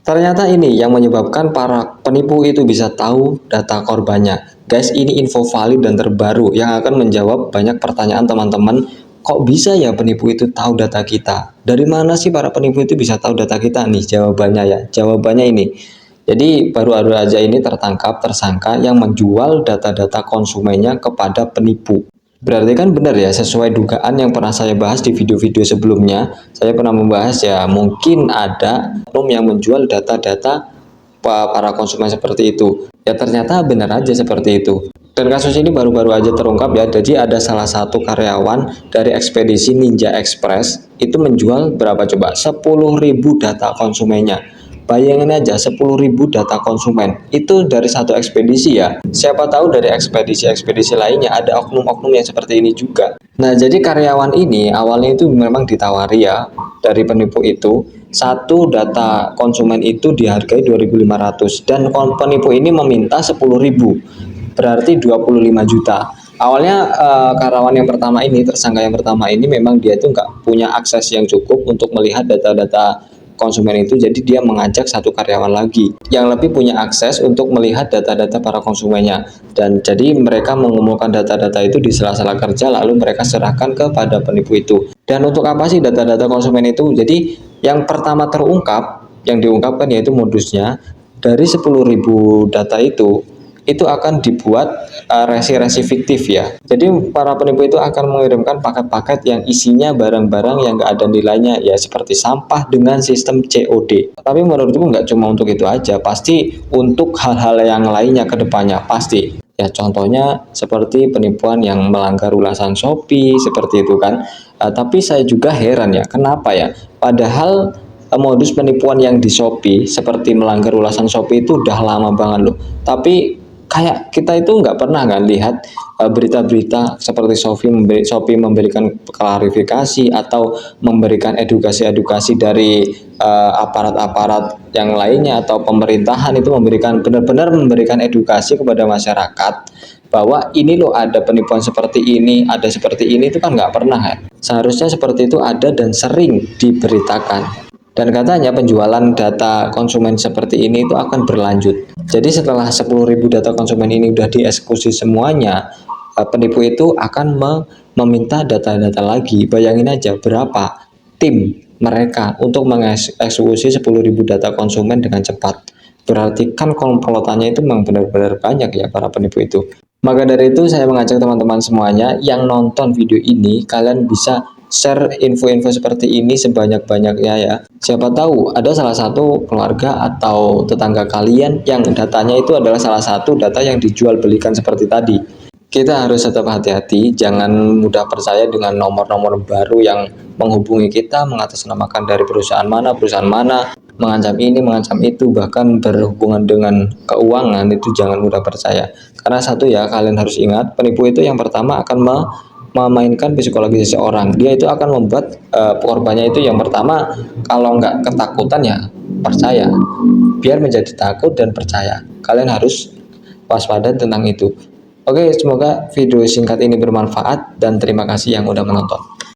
Ternyata ini yang menyebabkan para penipu itu bisa tahu data korbannya. Guys, ini info valid dan terbaru yang akan menjawab banyak pertanyaan teman-teman. Kok bisa ya penipu itu tahu data kita? Dari mana sih para penipu itu bisa tahu data kita nih? Jawabannya ya, jawabannya ini. Jadi baru-baru aja ini tertangkap tersangka yang menjual data-data konsumennya kepada penipu. Berarti kan benar ya, sesuai dugaan yang pernah saya bahas di video-video sebelumnya. Saya pernah membahas ya, mungkin ada oknum yang menjual data-data para konsumen seperti itu. Ya ternyata benar aja seperti itu. Dan kasus ini baru-baru aja terungkap ya. Jadi ada salah satu karyawan dari ekspedisi Ninja Express itu menjual berapa coba? 10.000 data konsumennya. Bayangin aja 10.000 data konsumen itu dari satu ekspedisi ya. Siapa tahu dari ekspedisi-ekspedisi lainnya ada oknum-oknum yang seperti ini juga. Nah, jadi karyawan ini awalnya itu memang ditawari ya dari penipu itu, satu data konsumen itu dihargai 2.500 dan penipu ini meminta 10.000. Berarti 25 juta. Awalnya karyawan yang pertama ini, tersangka yang pertama ini memang dia itu nggak punya akses yang cukup untuk melihat data-data konsumen itu, jadi dia mengajak satu karyawan lagi yang lebih punya akses untuk melihat data-data para konsumennya, dan jadi mereka mengumpulkan data-data itu di sela-sela kerja lalu mereka serahkan kepada penipu itu. Dan untuk apa sih data-data konsumen itu? Jadi yang pertama terungkap, yang diungkapkan yaitu modusnya dari 10.000 data itu akan dibuat resi-resi fiktif ya. Jadi para penipu itu akan mengirimkan paket-paket yang isinya barang-barang yang nggak ada nilainya ya, seperti sampah dengan sistem COD. Tapi menurutku nggak cuma untuk itu aja, pasti untuk hal-hal yang lainnya ke depannya pasti. Ya contohnya seperti penipuan yang melanggar ulasan Shopee seperti itu kan. Tapi saya juga heran ya, kenapa ya? Padahal modus penipuan yang di Shopee seperti melanggar ulasan Shopee itu udah lama banget loh. Tapi kayak kita itu nggak pernah kan lihat berita-berita seperti Shopee memberikan klarifikasi atau memberikan edukasi-edukasi dari aparat-aparat yang lainnya atau pemerintahan itu memberikan benar-benar memberikan edukasi kepada masyarakat bahwa ini loh ada penipuan seperti ini, ada seperti ini, itu kan nggak pernah ya. Seharusnya seperti itu ada dan sering diberitakan. Dan katanya penjualan data konsumen seperti ini itu akan berlanjut. Jadi setelah 10.000 data konsumen ini udah dieksekusi semuanya, penipu itu akan meminta data-data lagi. Bayangin aja berapa tim mereka untuk mengeksekusi 10.000 data konsumen dengan cepat. Berarti kan komplotannya itu memang benar-benar banyak ya para penipu itu. Maka dari itu saya mengajak teman-teman semuanya yang nonton video ini, kalian bisa share info-info seperti ini sebanyak-banyaknya ya. Siapa tahu ada salah satu keluarga atau tetangga kalian yang datanya itu adalah salah satu data yang dijual belikan seperti tadi. Kita harus tetap hati-hati, jangan mudah percaya dengan nomor-nomor baru yang menghubungi kita, mengatasnamakan dari perusahaan mana, mengancam ini, mengancam itu, bahkan berhubungan dengan keuangan, itu jangan mudah percaya. Karena satu ya, kalian harus ingat, penipu itu yang pertama akan memainkan psikologi seseorang. Dia itu akan membuat korbannya itu yang pertama, kalau nggak ketakutan ya percaya. Biar menjadi takut dan percaya. Kalian harus waspada tentang itu. Oke, semoga video singkat ini bermanfaat dan terima kasih yang udah menonton.